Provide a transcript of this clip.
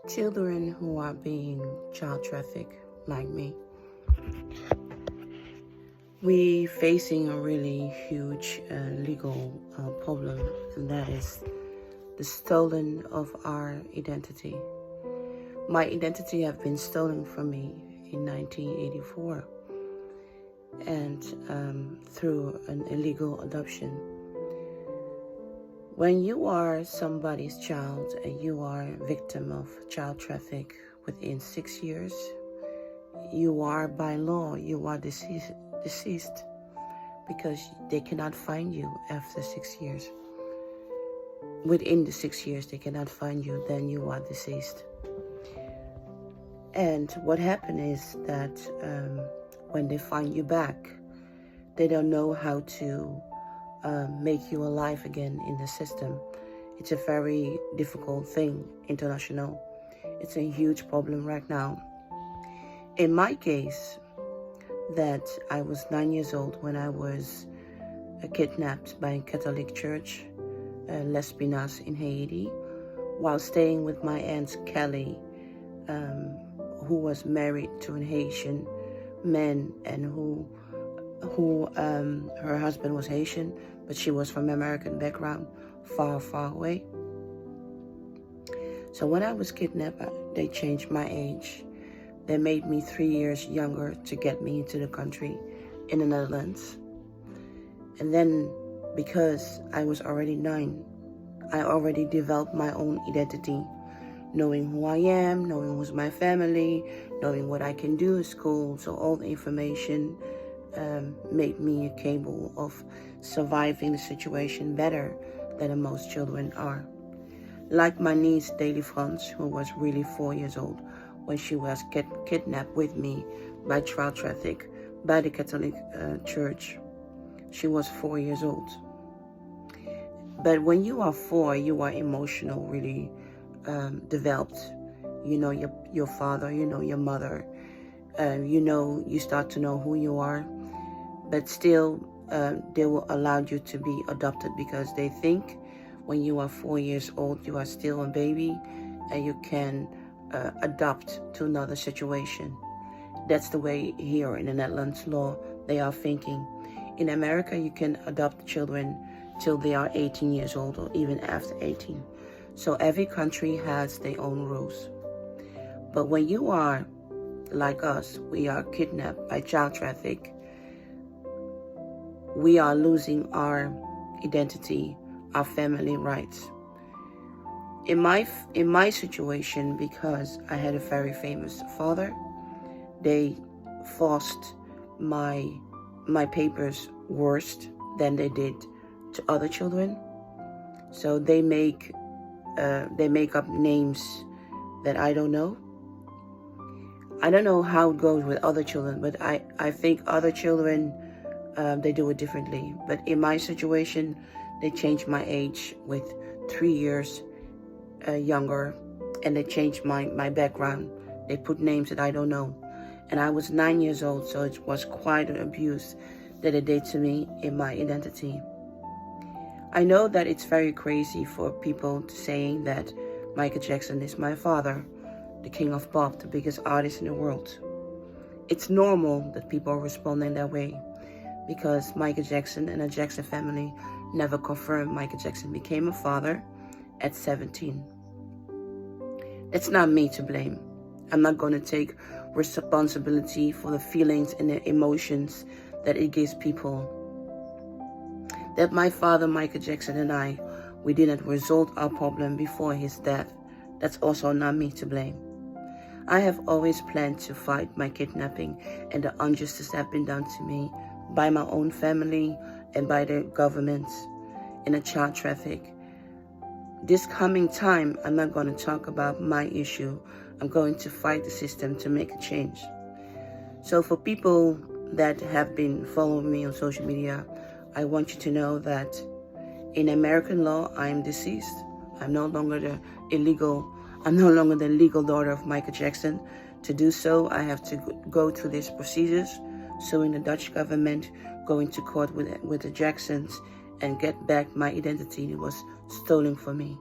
Children who are being child trafficked, like me, we facing a really huge legal problem, and that is the stolen of our identity. My identity have been stolen from me in 1984, and through an illegal adoption. When you are somebody's child and you are a victim of child traffic within 6 years, you are by law, you are deceased because they cannot find you after 6 years. Within the 6 years, they cannot find you, then you are deceased. And what happened is that when they find you back, they don't know how to make you alive again in the system. It's a very difficult thing, international. It's a huge problem right now. In my case, that I was 9 years old when I was kidnapped by a Catholic church, Les Pinas in Haiti, while staying with my aunt Kelly, who was married to an Haitian man and who her husband was Haitian, but she was from American background, far, far away. So when I was kidnapped, they changed my age. They made me 3 years younger to get me into the country in the Netherlands. And then because I was already 9, I already developed my own identity, knowing who I am, knowing who's my family, knowing what I can do in school. So all the information made me capable of surviving the situation better than most children are. Like my niece, Daily France, who was really 4 years old when she was kidnapped with me by child traffic by the Catholic Church. She was 4 years old. But when you are 4, you are emotional, really developed. You know your father, you know your mother, you start to know who you are. But still, they will allow you to be adopted because they think when you are 4 years old, you are still a baby and you can adopt to another situation. That's the way here in the Netherlands law they are thinking. In America, you can adopt children till they are 18 years old or even after 18. So every country has their own rules. But when you are like us, we are kidnapped by child traffic, we are losing our identity, our family rights. In my situation, because I had a very famous father, they forced my papers worse than they did to other children. So they make up names that I don't know. I don't know how it goes with other children, but I think other children, they do it differently. But in my situation, they changed my age with 3 years younger, and they changed my background. They put names that I don't know. And I was 9 years old, so it was quite an abuse that they did to me in my identity. I know that it's very crazy for people to saying that Michael Jackson is my father, the king of pop, the biggest artist in the world. It's normal that people are responding that way because Michael Jackson and the Jackson family never confirmed Michael Jackson became a father at 17. It's not me to blame. I'm not going to take responsibility for the feelings and the emotions that it gives people. That my father, Michael Jackson, and we didn't resolve our problem before his death. That's also not me to blame. I have always planned to fight my kidnapping and the injustice that have been done to me by my own family and by the governments in a child traffic. This coming time, I'm not going to talk about my issue. I'm going to fight the system to make a change. So for people that have been following me on social media, I want you to know that in American law, I am deceased. I'm no longer the legal daughter of Michael Jackson. To do so, I have to go through these procedures, suing the Dutch government, going to court with the Jacksons, and get back my identity that was stolen from me.